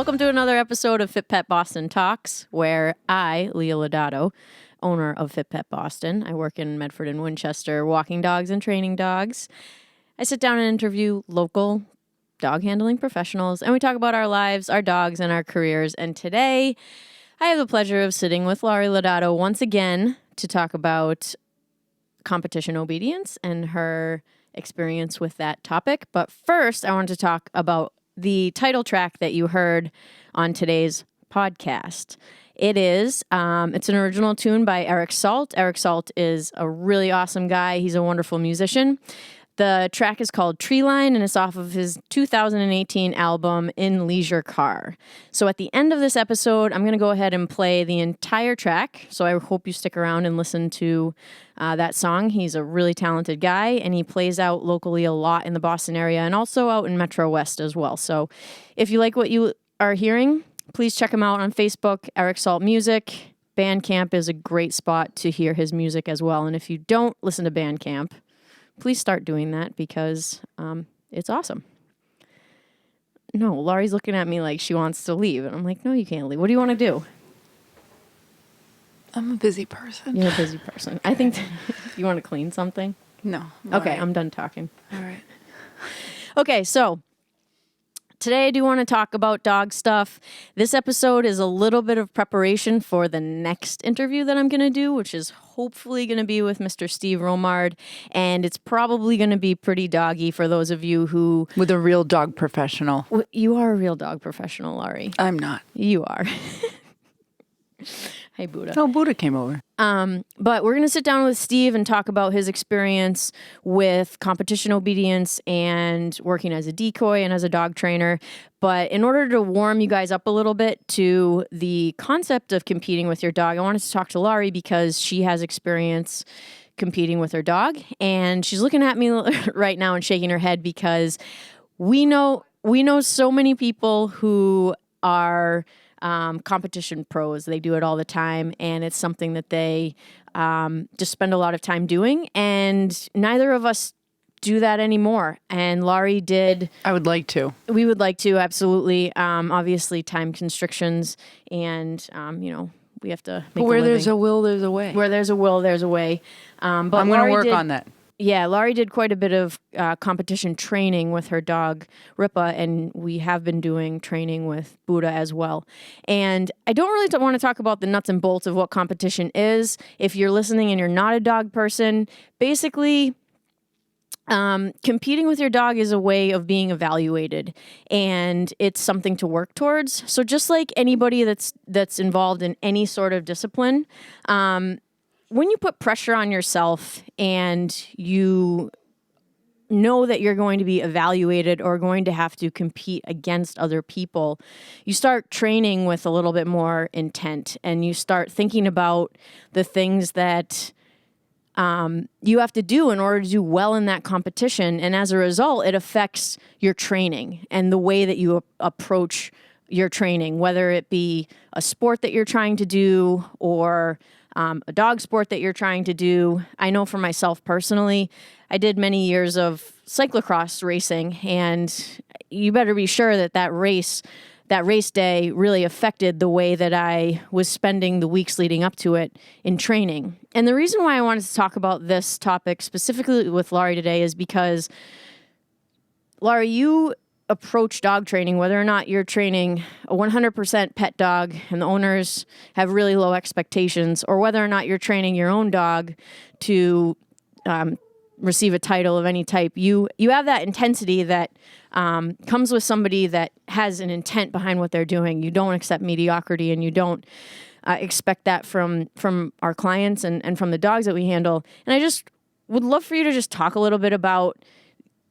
Welcome to another episode of Fit Pet Boston Talks, where I, Leah Lodato, owner of Fit Pet Boston, I work in Medford and Winchester, walking dogs and training dogs. I sit down and interview local dog handling professionals, and we talk about our lives, our dogs, and our careers. And today, I have the pleasure of sitting with Lori Lodato once again to talk about competition obedience and her experience with that topic. But first, I want to talk about the title track that you heard on today's podcast. It's an original tune by Eric Salt. Eric Salt is a really awesome guy. He's a wonderful musician. The track is called Tree Line, and it's off of his 2018 album, In Leisure Car. So at the end of this episode, I'm going to go ahead and play the entire track. So I hope you stick around and listen to that song. He's a really talented guy, and he plays out locally a lot in the Boston area and also out in Metro West as well. So if you like what you are hearing, please check him out on Facebook, Eric Salt Music. Bandcamp is a great spot to hear his music as well. And if you don't listen to Bandcamp, please start doing that because it's awesome. No, Laurie's looking at me like she wants to leave. And I'm like, no, you can't leave. What do you want to do? I'm a busy person. You're a busy person. Okay. I think you want to clean something? No. Okay, right. I'm done talking. All right. Okay, so today I do want to talk about dog stuff. This episode is a little bit of preparation for the next interview that I'm going to do, which is hopefully going to be with Mr. Steve Romard, and it's probably going to be pretty doggy for those of you who... With a real dog professional. You are a real dog professional, Laurie. I'm not. You are. Hey, Buddha. Oh, Buddha came over. But we're going to sit down with Steve and talk about his experience with competition obedience and working as a decoy and as a dog trainer. But in order to warm you guys up a little bit to the concept of competing with your dog, I wanted to talk to Laurie because she has experience competing with her dog. And she's looking at me right now and shaking her head because we know so many people who are... competition pros. They do it all the time, and it's something that they just spend a lot of time doing, and neither of us do that anymore. And Laurie did. I would like to. We would like to, absolutely. Obviously, time constrictions, and, we have to make But where a living. there's a will, there's a way. Where there's a will, there's a way. But I'm going to work on that. Yeah, Laurie did quite a bit of competition training with her dog, Ripa, and we have been doing training with Buddha as well. And I don't really want to talk about the nuts and bolts of what competition is. If you're listening and you're not a dog person, basically... competing with your dog is a way of being evaluated, and it's something to work towards. So just like anybody that's involved in any sort of discipline, when you put pressure on yourself and you know that you're going to be evaluated or going to have to compete against other people, you start training with a little bit more intent, and you start thinking about the things that you have to do in order to do well in that competition. And as a result, it affects your training and the way that you approach your training, whether it be a sport that you're trying to do or a dog sport that you're trying to do. I know for myself personally, I did many years of cyclocross racing, and you better be sure that race day really affected the way that I was spending the weeks leading up to it in training. And the reason why I wanted to talk about this topic specifically with Laurie today is because, Laurie, you approach dog training, whether or not you're training a 100% pet dog and the owners have really low expectations, or whether or not you're training your own dog to receive a title of any type, you have that intensity that comes with somebody that has an intent behind what they're doing. You don't accept mediocrity, and you don't expect that from our clients and from the dogs that we handle. And I just would love for you to just talk a little bit about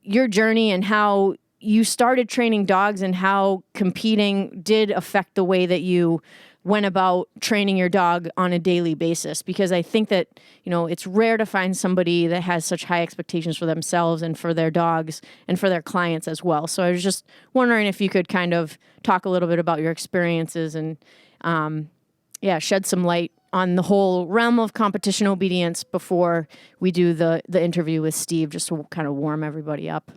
your journey and how you started training dogs and how competing did affect the way that you went about training your dog on a daily basis. Because I think that, it's rare to find somebody that has such high expectations for themselves and for their dogs and for their clients as well. So I was just wondering if you could kind of talk a little bit about your experiences and, shed some light on the whole realm of competition obedience before we do the interview with Steve, just to kind of warm everybody up.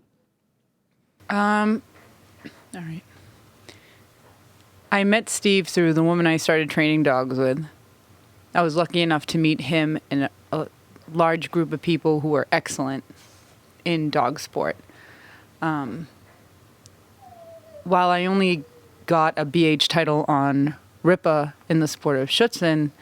All right. I met Steve through the woman I started training dogs with. I was lucky enough to meet him and a large group of people who were excellent in dog sport. While I only got a BH title on RIPA in the sport of Schutzhund,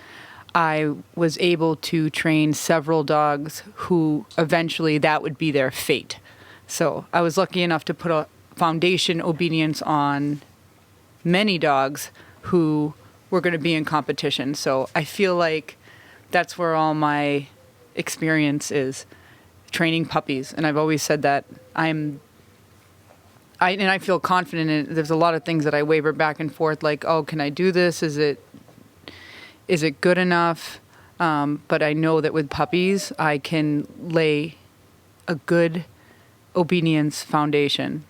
I was able to train several dogs who eventually that would be their fate. So I was lucky enough to put a foundation obedience on many dogs who were going to be in competition. So I feel like that's where all my experience is, training puppies. And I've always said that I feel confident in it. There's a lot of things that I waver back and forth, like, oh, can I do this? Is it good enough? But I know that with puppies, I can lay a good obedience foundation.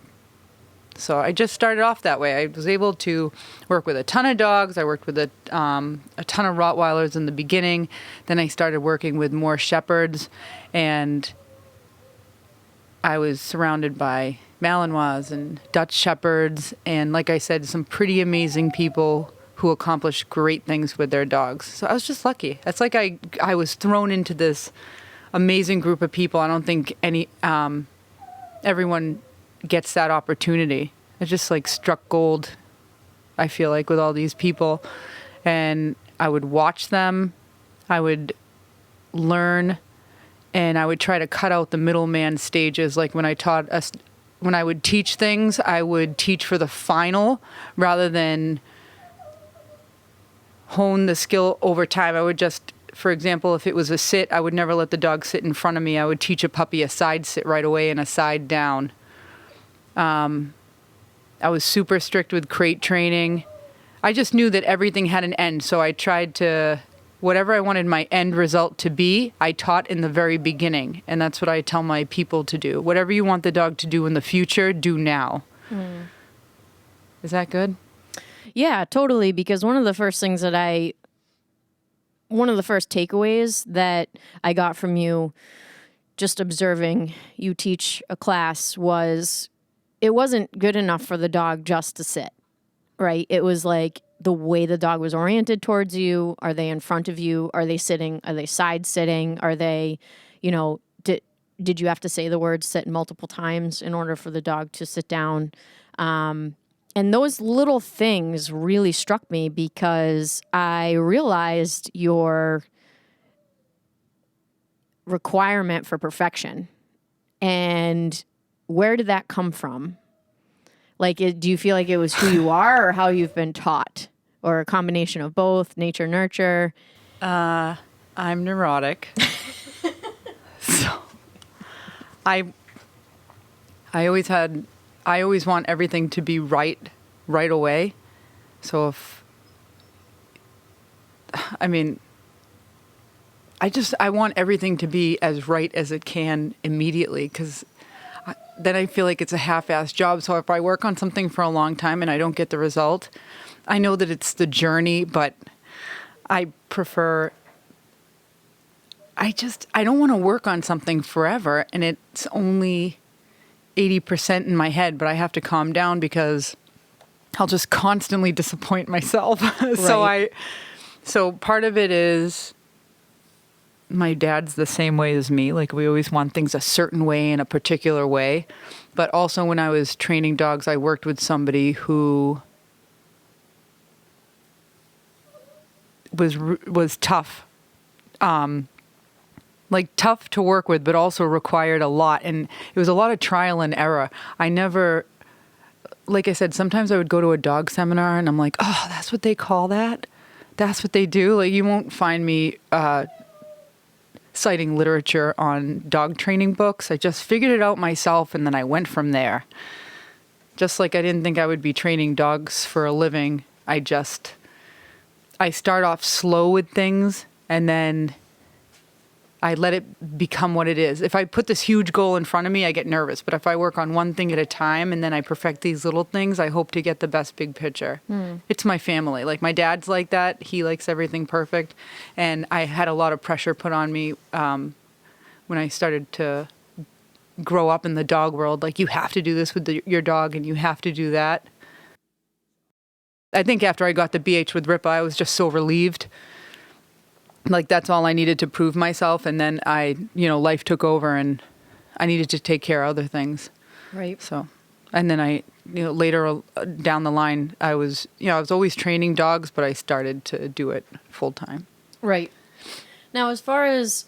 So I just started off that way. I was able to work with a ton of dogs. I worked with a ton of Rottweilers in the beginning. Then I started working with more Shepherds, and I was surrounded by Malinois and Dutch Shepherds, and like I said, some pretty amazing people who accomplished great things with their dogs. So I was just lucky. It's like I was thrown into this amazing group of people. I don't think everyone gets that opportunity. It just like struck gold, I feel like, with all these people. And I would watch them, I would learn, and I would try to cut out the middleman stages. Like when I would teach things, I would teach for the final rather than hone the skill over time. I would just, for example, if it was a sit, I would never let the dog sit in front of me. I would teach a puppy a side sit right away and a side down. I was super strict with crate training. I just knew that everything had an end, so I tried to, whatever I wanted my end result to be, I taught in the very beginning, and that's what I tell my people to do. Whatever you want the dog to do in the future, do now. Is that good? Yeah, totally, because one of the first takeaways that I got from you just observing you teach a class was it wasn't good enough for the dog just to sit, right? It was like the way the dog was oriented towards you. Are they in front of you? Are they sitting? Are they side sitting? Are they, did you have to say the word sit multiple times in order for the dog to sit down? And those little things really struck me because I realized your requirement for perfection. And where did that come from? Like, do you feel like it was who you are or how you've been taught? Or a combination of both, nature, nurture? I'm neurotic. So I always want everything to be right away. So I want everything to be as right as it can immediately, because then I feel like it's a half-assed job. So if I work on something for a long time and I don't get the result, I know that it's the journey, but I don't want to work on something forever, and it's only 80% in my head, but I have to calm down because I'll just constantly disappoint myself. Right. So part of it is my dad's the same way as me. Like, we always want things a certain way in a particular way. But also when I was training dogs, I worked with somebody who was tough. Tough to work with, but also required a lot. And it was a lot of trial and error. Like I said, sometimes I would go to a dog seminar and I'm like, oh, that's what they call that? That's what they do? Like, you won't find me citing literature on dog training books. I just figured it out myself, and then I went from there. Just like I didn't think I would be training dogs for a living. I start off slow with things, and then I let it become what it is. If I put this huge goal in front of me, I get nervous. But if I work on one thing at a time and then I perfect these little things, I hope to get the best big picture. It's my family. Like, my dad's like that. He likes everything perfect. And I had a lot of pressure put on me when I started to grow up in the dog world. Like, you have to do this with your dog, and you have to do that. I think after I got the BH with Ripa, I was just so relieved. Like, that's all I needed to prove myself. And then life took over and I needed to take care of other things. Right. So, and then later down the line, I was always training dogs, but I started to do it full time. Right. Now, as far as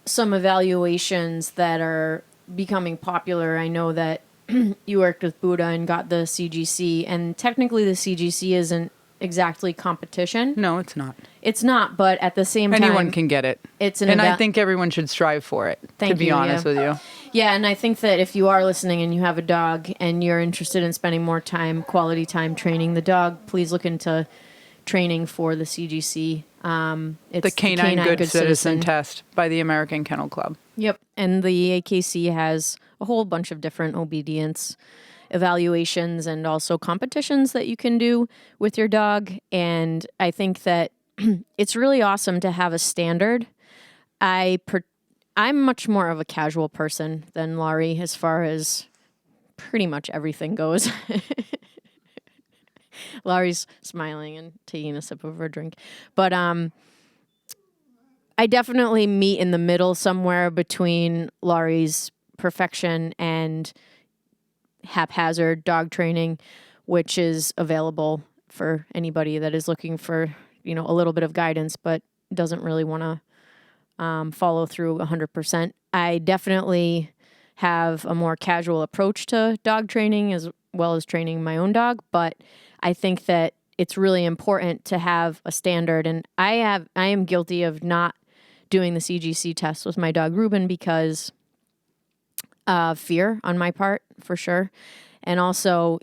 some evaluations that are becoming popular, I know that you worked with Buddha and got the CGC, and technically the CGC isn't exactly competition. No, it's not. It's not, but at the same time, anyone can get it. It's I think everyone should strive for it. To be honest with you. Yeah, and I think that if you are listening and you have a dog and you're interested in spending more time, quality time training the dog, please look into training for the CGC. It's the Canine Good Citizen Test by the American Kennel Club. Yep, and the AKC has a whole bunch of different obedience evaluations and also competitions that you can do with your dog. And I think that it's really awesome to have a standard. I'm much more of a casual person than Laurie as far as pretty much everything goes. Laurie's smiling and taking a sip of her drink. But I definitely meet in the middle somewhere between Laurie's perfection and haphazard dog training, which is available for anybody that is looking for, a little bit of guidance, but doesn't really want to follow through 100%. I definitely have a more casual approach to dog training as well as training my own dog, but I think that it's really important to have a standard. And I am guilty of not doing the CGC test with my dog Ruben because of fear on my part, for sure. And also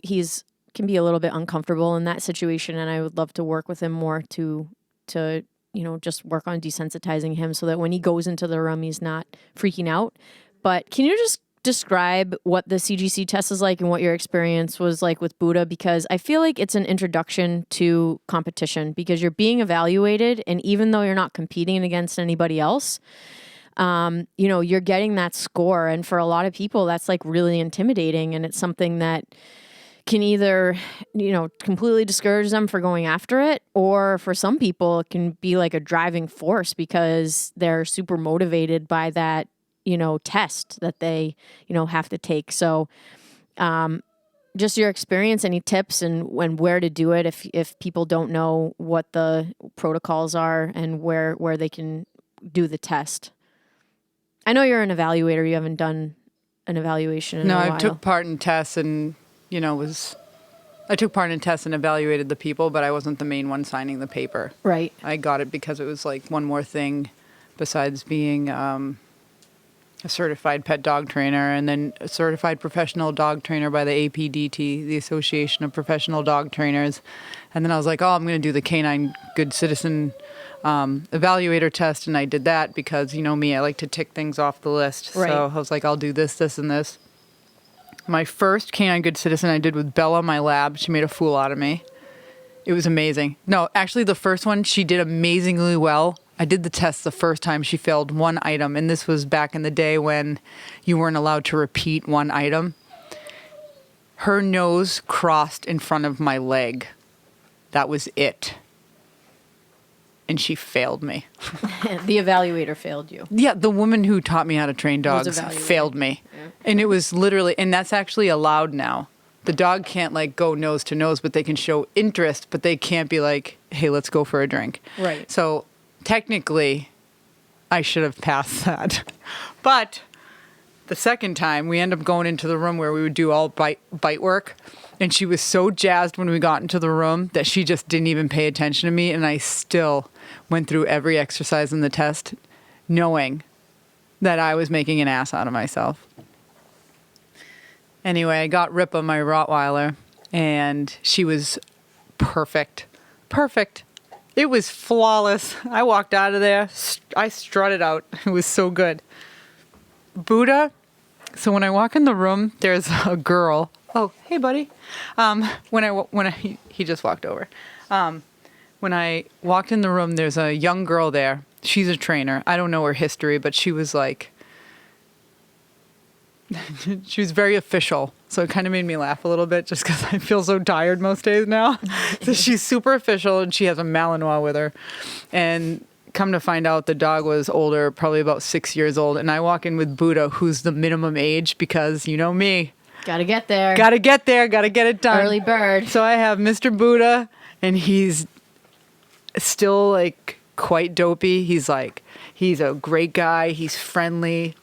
can be a little bit uncomfortable in that situation, and I would love to work with him more to just work on desensitizing him so that when he goes into the room, he's not freaking out. But can you just describe what the CGC test is like and what your experience was like with Buddha? Because I feel like it's an introduction to competition because you're being evaluated, and even though you're not competing against anybody else, you're getting that score. And for a lot of people, that's like really intimidating, and it's something that can either, completely discourage them for going after it, or for some people, it can be like a driving force because they're super motivated by that, test that they, have to take. So, just your experience, any tips and where to do it if people don't know what the protocols are and where they can do the test. I know you're an evaluator. You haven't done an evaluation in a while. No, I took part in tests and, I took part in tests and evaluated the people, but I wasn't the main one signing the paper. Right. I got it because it was like one more thing besides being a certified pet dog trainer and then a certified professional dog trainer by the APDT, the Association of Professional Dog Trainers. And then I was like, I'm going to do the Canine Good Citizen evaluator test, and I did that because, me, I like to tick things off the list. Right. So I was like, I'll do this, this, and this. My first Canine Good Citizen I did with Bella, my lab. She made a fool out of me. It was amazing. No, actually, the first one, she did amazingly well. I did the test the first time. She failed one item, and this was back in the day when you weren't allowed to repeat one item. Her nose crossed in front of my leg. That was it. And she failed me. The evaluator failed you. Yeah, the woman who taught me how to train dogs failed me. Yeah. And it was literally, and that's actually allowed now. The dog can't go nose to nose, but they can show interest, but they can't be like, hey, let's go for a drink. Right. So technically, I should have passed that. But the second time, we ended up going into the room where we would do all bite work. And she was so jazzed when we got into the room that she just didn't even pay attention to me. And I still went through every exercise in the test knowing that I was making an ass out of myself. Anyway, I got Ripa, my Rottweiler, and she was perfect. Perfect. It was flawless. I walked out of there. I strutted out. It was so good. Buddha. So when I walk in the room, there's a girl. Oh, hey, buddy. He just walked over. When I walked in the room, there's a young girl there. She's a trainer. I don't know her history, but she was She was very official, so it kind of made me laugh a little bit just because I feel so tired most days now. So she's super official, and she has a Malinois with her. And come to find out, the dog was older, probably about 6 years old. And I walk in with Buddha, who's the minimum age, because you know me. Gotta get there. Gotta get there, gotta get it done. Early bird. So I have Mr. Buddha, and he's still like quite dopey. He's a great guy. He's friendly.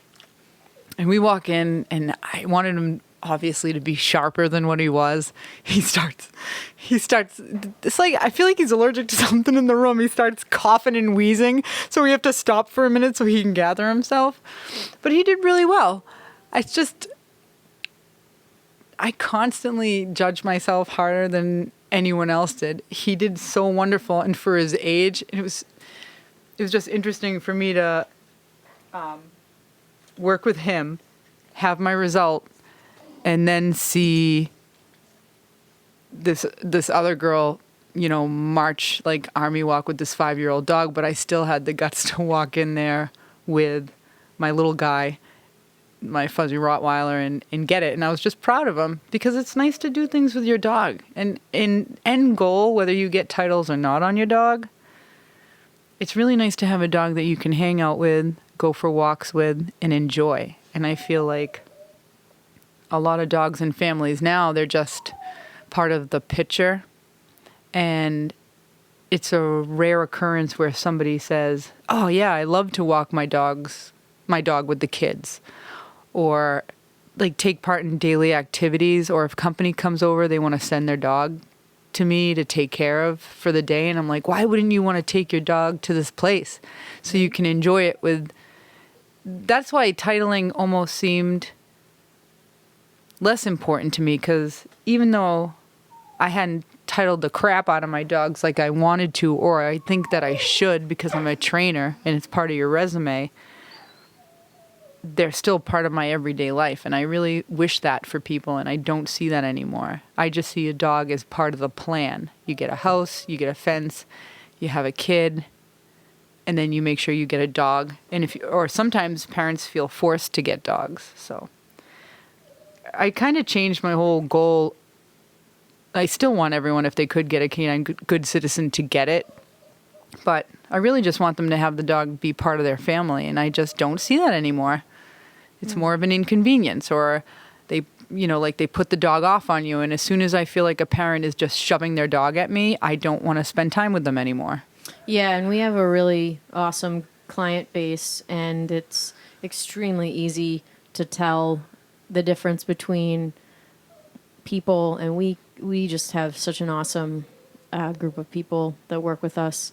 And we walk in, and I wanted him obviously to be sharper than what he was. He starts, it's like, I feel like he's allergic to something in the room. He starts coughing and wheezing. So we have to stop for a minute so he can gather himself. But he did really well. I constantly judge myself harder than anyone else did. He did so wonderful. And for his age, it was just interesting for me to work with him, have my result, and then see this other girl, march like army walk with this 5-year-old dog. But I still had the guts to walk in there with my little guy, my fuzzy Rottweiler, and get it. And I was just proud of him, because it's nice to do things with your dog. And in end goal, whether you get titles or not on your dog, it's really nice to have a dog that you can hang out with, go for walks with, and enjoy. And I feel like a lot of dogs and families now, they're just part of the picture. And it's a rare occurrence where somebody says, oh yeah, I love to walk my dog with the kids, or like take part in daily activities, or if company comes over, they want to send their dog to me to take care of for the day. And I'm like, why wouldn't you want to take your dog to this place so you can enjoy it with... That's why titling almost seemed less important to me, because even though I hadn't titled the crap out of my dogs like I wanted to, or I think that I should because I'm a trainer and it's part of your resume, they're still part of my everyday life. And I really wish that for people, and I don't see that anymore. I just see a dog as part of the plan. You get a house, you get a fence, you have a kid, and then you make sure you get a dog. And or sometimes parents feel forced to get dogs. So I kind of changed my whole goal. I still want everyone, if they could get a canine good citizen, to get it. But I really just want them to have the dog be part of their family. And I just don't see that anymore. It's more of an inconvenience, or they put the dog off on you. And as soon as I feel like a parent is just shoving their dog at me, I don't want to spend time with them anymore. Yeah, and we have a really awesome client base, and it's extremely easy to tell the difference between people, and we just have such an awesome group of people that work with us.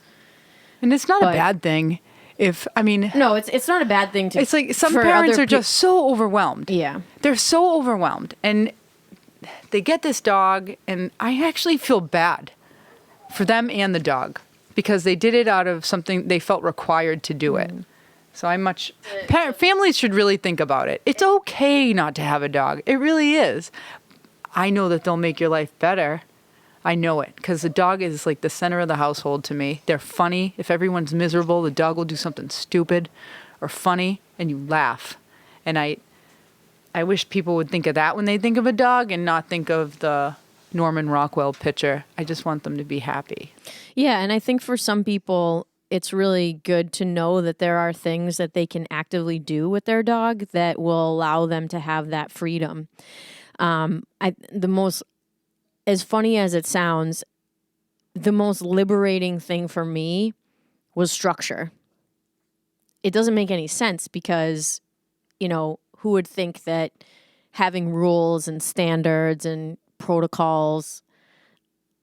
And it's not a bad thing. No, it's not a bad thing to... It's like some parents are just so overwhelmed. Yeah. They're so overwhelmed. And they get this dog, and I actually feel bad for them and the dog, because they did it out of something they felt required to do it. So families should really think about it. It's okay not to have a dog. It really is. I know that they'll make your life better. I know it, because the dog is like the center of the household to me. They're funny. If everyone's miserable, the dog will do something stupid or funny, and you laugh. And I wish people would think of that when they think of a dog, and not think of the Norman Rockwell picture. I just want them to be happy. Yeah, and I think for some people, it's really good to know that there are things that they can actively do with their dog that will allow them to have that freedom. As funny as it sounds, the most liberating thing for me was structure. It doesn't make any sense, because, who would think that having rules and standards and protocols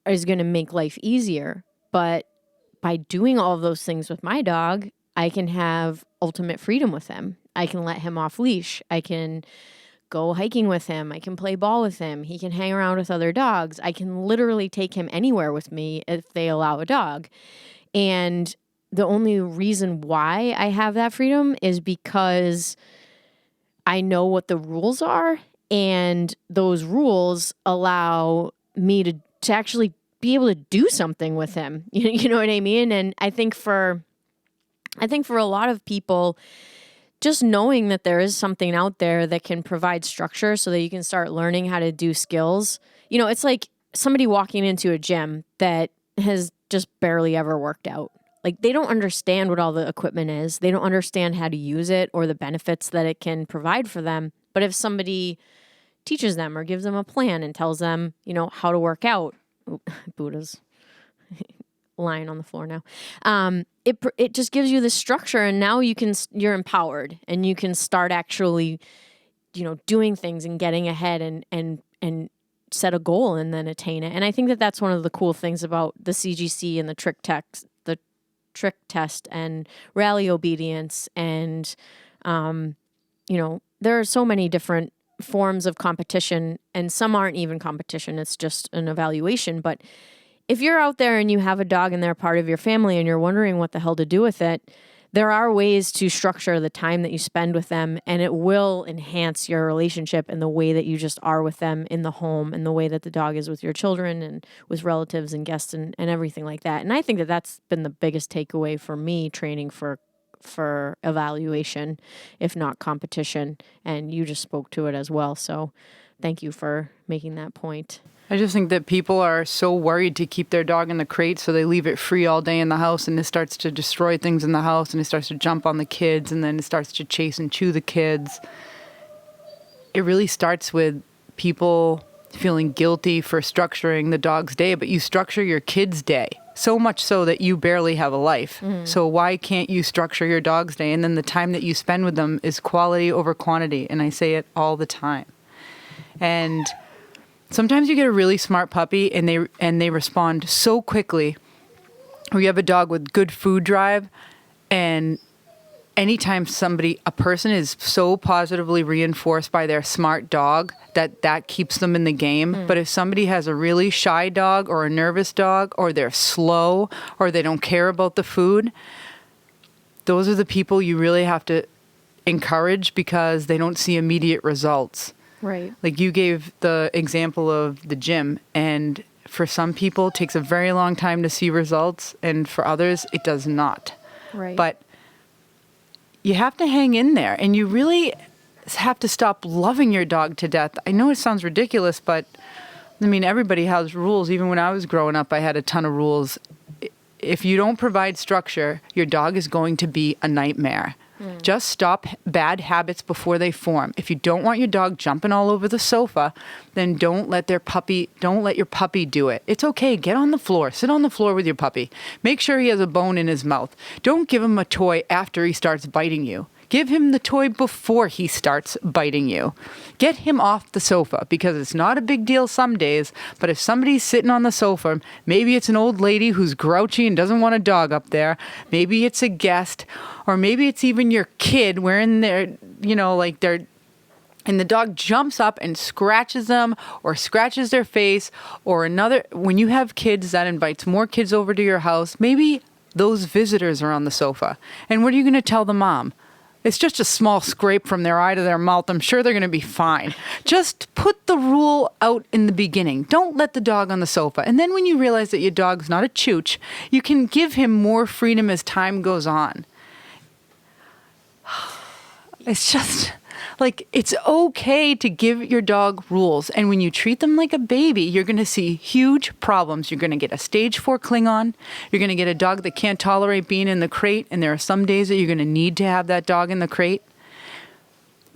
is going to make life easier? But by doing all of those things with my dog, I can have ultimate freedom with him. I can let him off leash. I can go hiking with him. I can play ball with him. He can hang around with other dogs. I can literally take him anywhere with me if they allow a dog. And the only reason why I have that freedom is because I know what the rules are, and those rules allow me to actually be able to do something with him. You know what I mean? And I think for a lot of people, just knowing that there is something out there that can provide structure so that you can start learning how to do skills. It's like somebody walking into a gym that has just barely ever worked out. Like, they don't understand what all the equipment is. They don't understand how to use it or the benefits that it can provide for them. But if somebody teaches them or gives them a plan and tells them, how to work out, Buddha's lying on the floor now. It just gives you this structure, and now you're empowered and you can start actually, doing things and getting ahead and set a goal and then attain it. And I think that that's one of the cool things about the CGC and the trick test and rally obedience. And, there are so many different forms of competition, and some aren't even competition. It's just an evaluation. But if you're out there and you have a dog and they're part of your family and you're wondering what the hell to do with it, there are ways to structure the time that you spend with them, and it will enhance your relationship and the way that you just are with them in the home and the way that the dog is with your children and with relatives and guests and everything like that. And I think that that's been the biggest takeaway for me training for evaluation, if not competition. And you just spoke to it as well. So thank you for making that point. I just think that people are so worried to keep their dog in the crate, so they leave it free all day in the house, and it starts to destroy things in the house, and it starts to jump on the kids, and then it starts to chase and chew the kids. It really starts with people feeling guilty for structuring the dog's day, but you structure your kid's day, so much so that you barely have a life. So why can't you structure your dog's day? And then the time that you spend with them is quality over quantity, and I say it all the time. And sometimes you get a really smart puppy and they respond so quickly. Or you have a dog with good food drive, and anytime a person is so positively reinforced by their smart dog that keeps them in the game. But if somebody has a really shy dog or a nervous dog, or they're slow or they don't care about the food, those are the people you really have to encourage because they don't see immediate results. Right. Like you gave the example of the gym, and for some people it takes a very long time to see results, and for others it does not. Right. But you have to hang in there, and you really have to stop loving your dog to death. I know it sounds ridiculous, but I mean, everybody has rules. Even when I was growing up, I had a ton of rules. If you don't provide structure, your dog is going to be a nightmare. Just stop bad habits before they form. If you don't want your dog jumping all over the sofa, then don't let your puppy do it. It's okay. Get on the floor. Sit on the floor with your puppy. Make sure he has a bone in his mouth. Don't give him a toy after he starts biting you. Give him the toy before he starts biting you. Get him off the sofa, because it's not a big deal some days, but if somebody's sitting on the sofa, maybe it's an old lady who's grouchy and doesn't want a dog up there, maybe it's a guest, or maybe it's even your kid wearing their, and the dog jumps up and scratches them or scratches their face, or when you have kids, that invites more kids over to your house, maybe those visitors are on the sofa. And what are you going to tell the mom? It's just a small scrape from their eye to their mouth. I'm sure they're going to be fine. Just put the rule out in the beginning. Don't let the dog on the sofa. And then when you realize that your dog's not a chooch, you can give him more freedom as time goes on. It's just like, it's okay to give your dog rules. And when you treat them like a baby, you're going to see huge problems. You're going to get a stage 4 Klingon. You're going to get a dog that can't tolerate being in the crate. And there are some days that you're going to need to have that dog in the crate.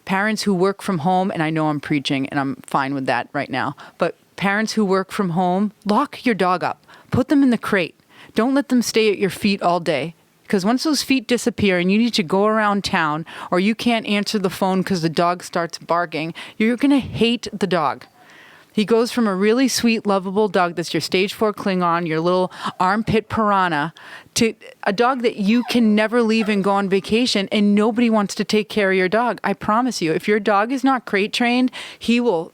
Parents who work from home, and I know I'm preaching and I'm fine with that right now, but parents who work from home, lock your dog up. Put them in the crate. Don't let them stay at your feet all day. Because once those feet disappear and you need to go around town, or you can't answer the phone because the dog starts barking, you're going to hate the dog. He goes from a really sweet, lovable dog that's your stage 4 Klingon, your little armpit piranha, to a dog that you can never leave and go on vacation, and nobody wants to take care of your dog. I promise you, if your dog is not crate trained, he will.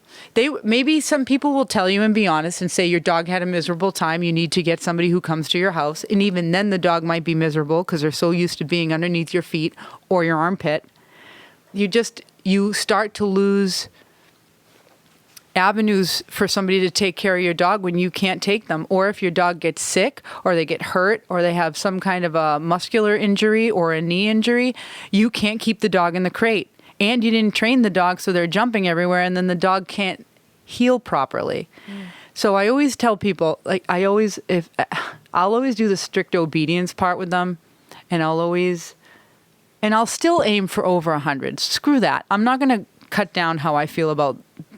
Maybe some people will tell you and be honest and say your dog had a miserable time. You need to get somebody who comes to your house. And even then the dog might be miserable because they're so used to being underneath your feet or your armpit. You start to lose avenues for somebody to take care of your dog when you can't take them. Or if your dog gets sick or they get hurt or they have some kind of a muscular injury or a knee injury, you can't keep the dog in the crate. And you didn't train the dog, so they're jumping everywhere, and then the dog can't heal properly. So I always tell people, like, I'll always do the strict obedience part with them, and I'll still aim for over 100. Screw that. I'm not going to cut down how I feel about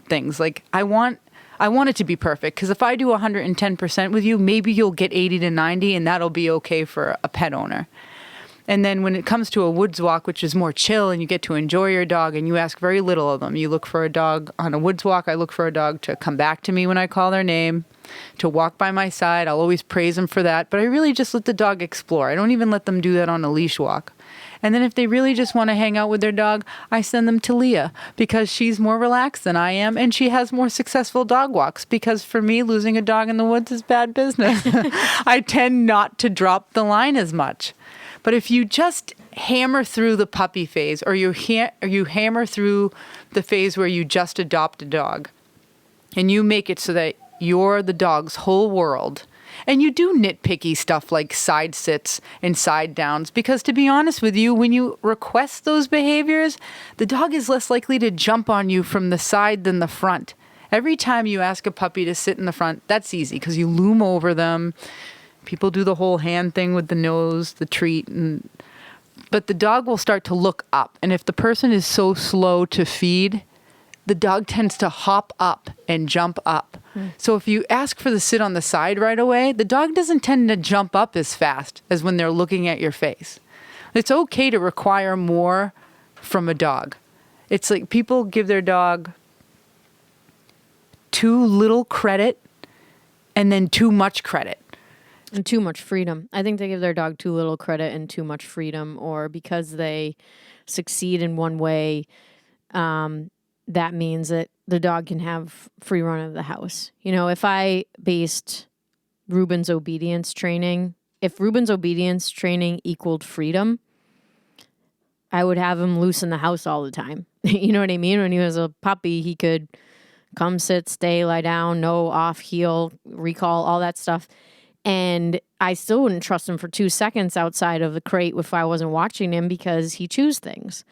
things. Like, I want it to be perfect, because if I do 110% with you, maybe you'll get 80 to 90, and that'll be okay for a pet owner. And then when it comes to a woods walk, which is more chill and you get to enjoy your dog and you ask very little of them. You look for a dog on a woods walk. I look for a dog to come back to me when I call their name, to walk by my side. I'll always praise them for that. But I really just let the dog explore. I don't even let them do that on a leash walk. And then if they really just want to hang out with their dog, I send them to Leah, because she's more relaxed than I am and she has more successful dog walks, because for me, losing a dog in the woods is bad business. I tend not to drop the line as much. But if you just hammer through the puppy phase, or you hammer through the phase where you just adopt a dog, and you make it so that you're the dog's whole world, and you do nitpicky stuff like side sits and side downs, because to be honest with you, when you request those behaviors, the dog is less likely to jump on you from the side than the front. Every time you ask a puppy to sit in the front, that's easy because you loom over them. People do the whole hand thing with the nose, the treat, but the dog will start to look up. And if the person is so slow to feed, the dog tends to hop up and jump up. So if you ask for the sit on the side right away, the dog doesn't tend to jump up as fast as when they're looking at your face. It's okay to require more from a dog. It's like people give their dog too little credit and then too much credit. And too much freedom. I think they give their dog too little credit and too much freedom, or because they succeed in one way, that means that the dog can have free run of the house. You know, if I based Ruben's obedience training, if Ruben's obedience training equaled freedom, I would have him loose in the house all the time. You know what I mean? When he was a puppy, he could come, sit, stay, lie down, no, off, heel, recall, all that stuff. And I still wouldn't trust him for 2 seconds outside of the crate if I wasn't watching him, because he chews things.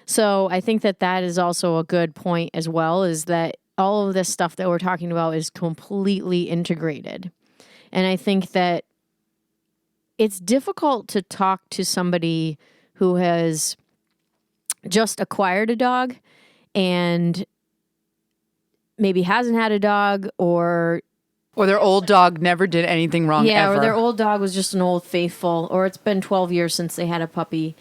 So I think that that is also a good point as well, is that all of this stuff that we're talking about is completely integrated. And I think that it's difficult to talk to somebody who has just acquired a dog and maybe hasn't had a dog, or their old dog never did anything wrong ever. Or their old dog was just an old faithful, or it's been 12 years since they had a puppy.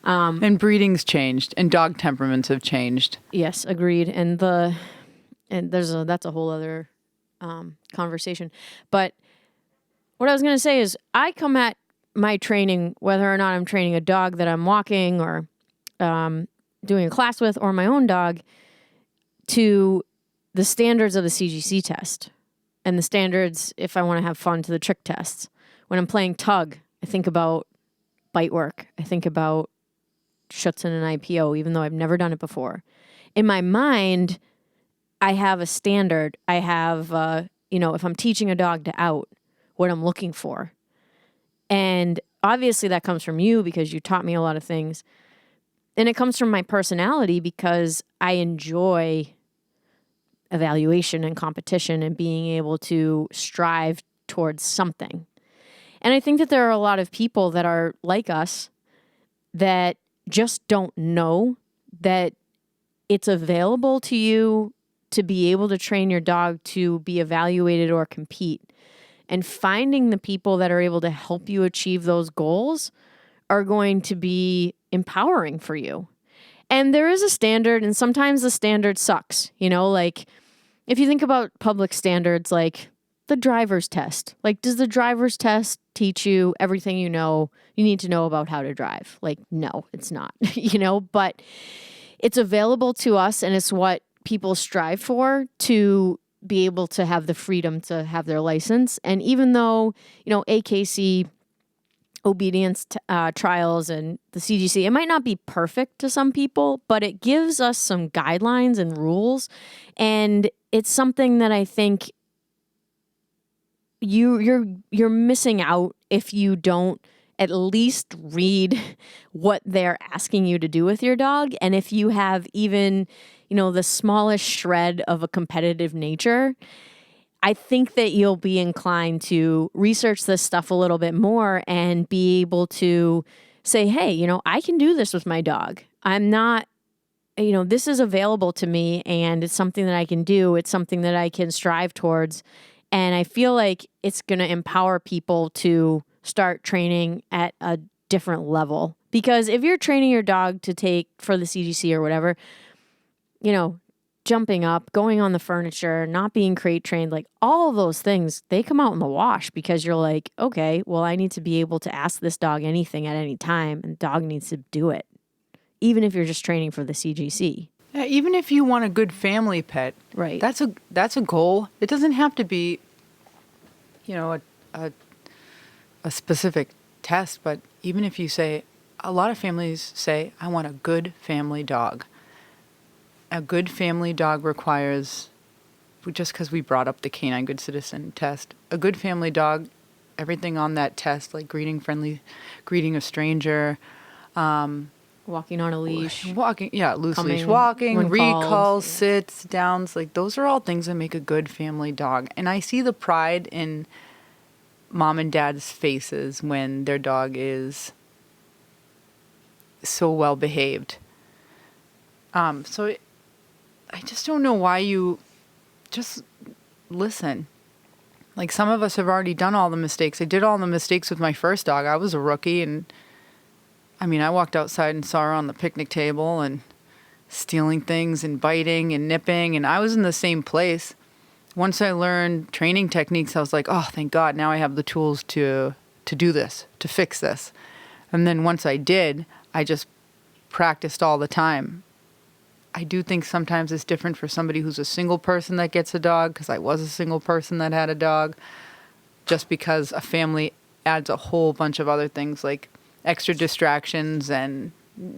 And breeding's changed, and dog temperaments have changed. Yes, agreed. And that's a whole other conversation. But what I was going to say is, I come at my training, whether or not I'm training a dog that I'm walking or doing a class with, or my own dog, to the standards of the CGC test. And the standards, if I want to have fun, to the trick tests. When I'm playing tug, I think about bite work. I think about Schutzen and IPO, even though I've never done it before. In my mind, I have a standard. I have, if I'm teaching a dog to out, what I'm looking for. And obviously that comes from you, because you taught me a lot of things. And it comes from my personality, because I enjoy evaluation and competition and being able to strive towards something. And I think that there are a lot of people that are like us that just don't know that it's available to you to be able to train your dog to be evaluated or compete. And finding the people that are able to help you achieve those goals are going to be empowering for you. And there is a standard, and sometimes the standard sucks. Like, if you think about public standards, like the driver's test, like, does the driver's test teach you everything you need to know about how to drive? Like, no, it's not, but it's available to us, and it's what people strive for, to be able to have the freedom to have their license. And even though, AKC obedience trials and the CGC, it might not be perfect to some people, but it gives us some guidelines and rules, and it's something that I think you're missing out if you don't at least read what they're asking you to do with your dog. And if you have even, the smallest shred of a competitive nature, I think that you'll be inclined to research this stuff a little bit more and be able to say, hey, I can do this with my dog. I'm not, this is available to me and it's something that I can do. It's something that I can strive towards. And I feel like it's going to empower people to start training at a different level. Because if you're training your dog to take for the CGC or whatever, jumping up, going on the furniture, not being crate trained, like all of those things, they come out in the wash because you're like, okay, well, I need to be able to ask this dog anything at any time, and the dog needs to do it, even if you're just training for the CGC. Yeah, even if you want a good family pet, right? That's a goal. It doesn't have to be, a specific test, but even if you say, a lot of families say, I want a good family dog. A good family dog requires, just because we brought up the Canine Good Citizen test, a good family dog, everything on that test, like greeting a stranger, walking on a leash, loose leash walking, recalls, sits, downs, like those are all things that make a good family dog. And I see the pride in mom and dad's faces when their dog is so well behaved. I just don't know why you just listen. Like some of us have already done all the mistakes. I did all the mistakes with my first dog. I was a rookie, and I walked outside and saw her on the picnic table and stealing things and biting and nipping, and I was in the same place. Once I learned training techniques, I was like, oh, thank God, now I have the tools to do this, to fix this. And then once I did, I just practiced all the time. I do think sometimes it's different for somebody who's a single person that gets a dog, because I was a single person that had a dog, just because a family adds a whole bunch of other things like extra distractions and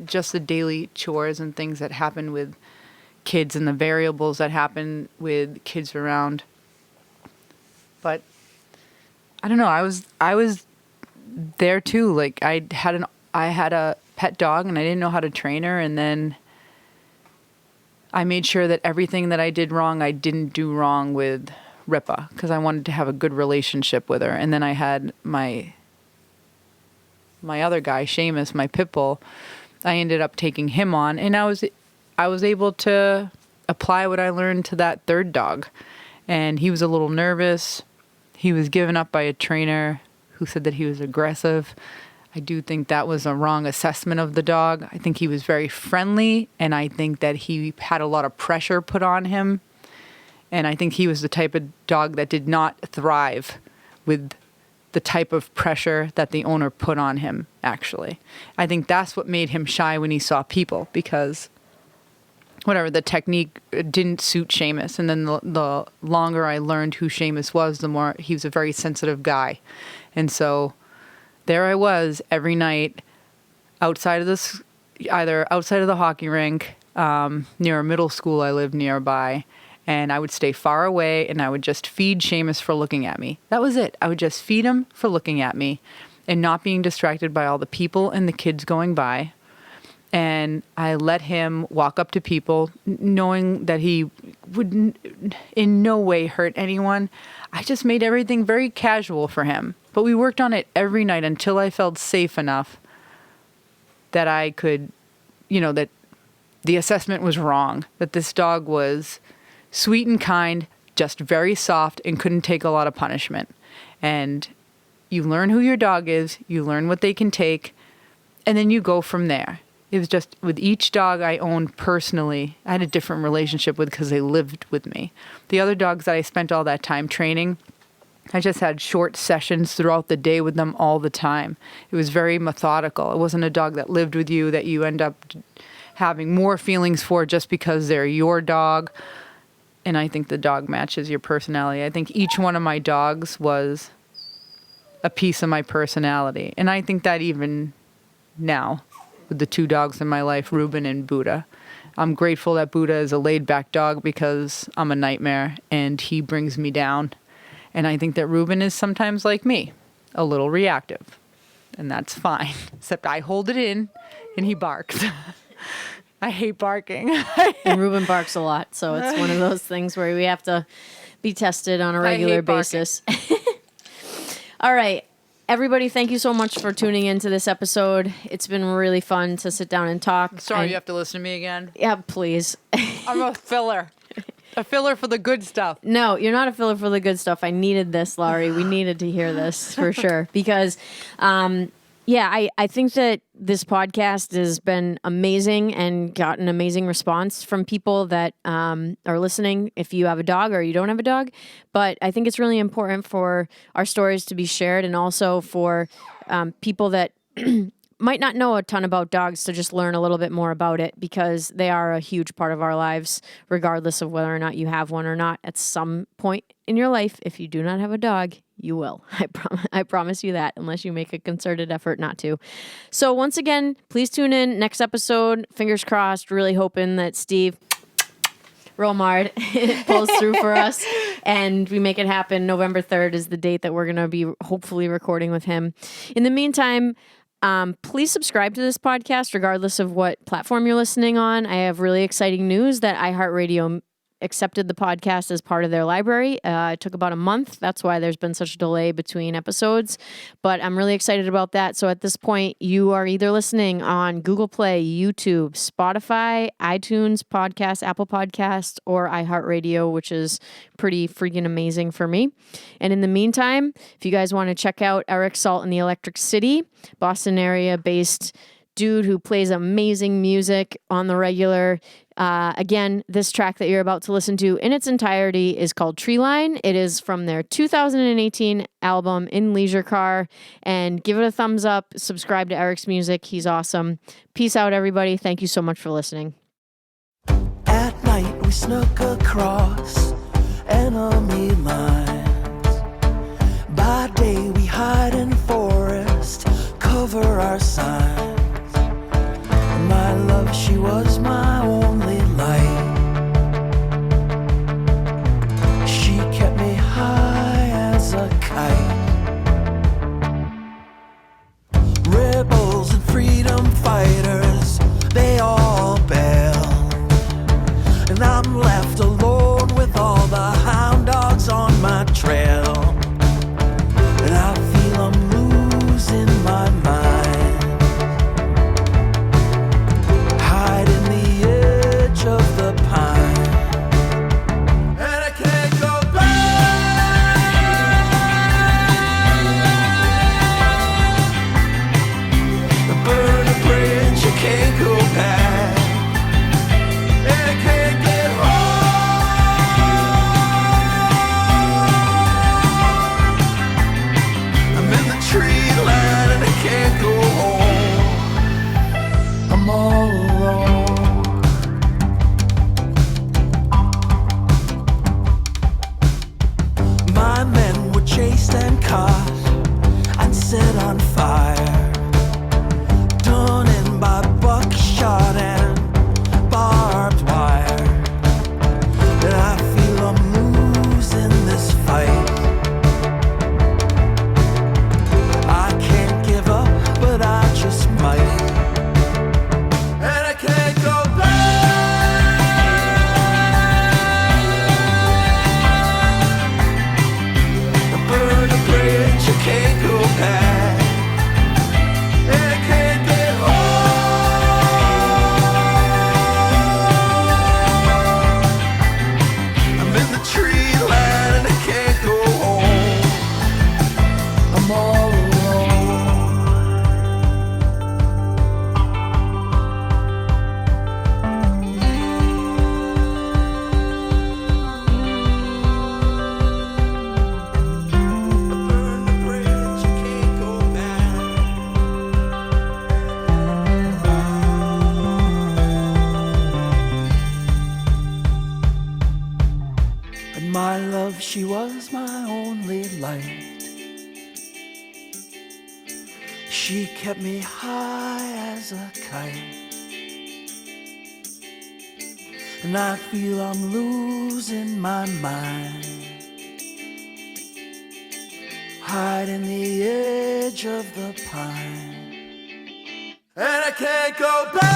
just the daily chores and things that happen with kids and the variables that happen with kids around. But I don't know, I was there too. Like I had a pet dog and I didn't know how to train her, and then I made sure that everything that I did wrong, I didn't do wrong with Ripa, because I wanted to have a good relationship with her. And then I had my other guy, Seamus, my pit bull. I ended up taking him on, and I was able to apply what I learned to that third dog. And he was a little nervous. He was given up by a trainer who said that he was aggressive. I do think that was a wrong assessment of the dog. I think he was very friendly, and I think that he had a lot of pressure put on him. And I think he was the type of dog that did not thrive with the type of pressure that the owner put on him, actually. I think that's what made him shy when he saw people, because the technique didn't suit Seamus. And then the longer I learned who Seamus was, the more he was a very sensitive guy. And so there I was every night outside of the hockey rink, near a middle school I lived nearby, and I would stay far away and I would just feed Seamus for looking at me. That was it. I would just feed him for looking at me and not being distracted by all the people and the kids going by. And I let him walk up to people knowing that he would in no way hurt anyone. I just made everything very casual for him. But we worked on it every night until I felt safe enough that I could, that the assessment was wrong, that this dog was sweet and kind, just very soft and couldn't take a lot of punishment. And you learn who your dog is, you learn what they can take, and then you go from there. It was just with each dog I owned personally, I had a different relationship with because they lived with me. The other dogs that I spent all that time training, I just had short sessions throughout the day with them all the time. It was very methodical. It wasn't a dog that lived with you that you end up having more feelings for just because they're your dog. And I think the dog matches your personality. I think each one of my dogs was a piece of my personality. And I think that even now, with the two dogs in my life, Reuben and Buddha, I'm grateful that Buddha is a laid-back dog because I'm a nightmare and he brings me down. And I think that Reuben is sometimes like me, a little reactive. And that's fine, except I hold it in and he barks. I hate barking. And Ruben barks a lot, so it's one of those things where we have to be tested on a regular basis. All right. Everybody, thank you so much for tuning into this episode. It's been really fun to sit down and talk. Sorry you have to listen to me again. Yeah, please. I'm a filler. A filler for the good stuff. No, you're not a filler for the good stuff. I needed this, Laurie. We needed to hear this for sure. Because, I think that this podcast has been amazing and got an amazing response from people that are listening if you have a dog or you don't have a dog. But I think it's really important for our stories to be shared and also for people that might not know a ton about dogs to just learn a little bit more about it because they are a huge part of our lives, regardless of whether or not you have one or not. At some point in your life, if you do not have a dog, you will. I promise you that, unless you make a concerted effort not to. So once again, please tune in next episode. Fingers crossed. Really hoping that Steve Romard pulls through for us and we make it happen. November 3rd is the date that we're going to be hopefully recording with him. In the meantime, please subscribe to this podcast, regardless of what platform you're listening on. I have really exciting news that iHeartRadio accepted the podcast as part of their library. It took about a month. That's why there's been such a delay between episodes. But I'm really excited about that. So at this point, you are either listening on Google Play, YouTube, Spotify, iTunes, Podcast, Apple Podcast, or iHeartRadio, which is pretty freaking amazing for me. And in the meantime, if you guys want to check out Eric Salt in the Electric City, Boston area based dude who plays amazing music on the regular. Again, this track that you're about to listen to in its entirety is called Treeline. It is from their 2018 album In Leisure Car. And give it a thumbs up. Subscribe to Eric's music. He's awesome. Peace out, everybody. Thank you so much for listening. At night we snuck across enemy lines. By day we hide in forest, cover our signs. My love, she was my only light. She kept me high as a kite. Rebels and freedom fighters, they all bail. And I'm left alone with all the hound dogs on my trail. And I feel I'm losing my mind. Of the pine, and I can't go back. Burn a bridge, you can't go back, and I can't get home. I'm in the tree line and I can't go home. I'm all alone. My men were chased and caught and set on fire, done in by buckshot and barbed wire. And I feel I'm losing this fight. I can't give up, but I just might. And I can't go back. Burn a bridge, you can't go back. And I can't get home. I'm in the tree line and I can't go home. I'm all alone. Burn the bridge, you can't go back. And my love, she was my only light. She kept me high as a kite. and I feel I'm losing my mind. Hide in the edge of the pine, and I can't go back.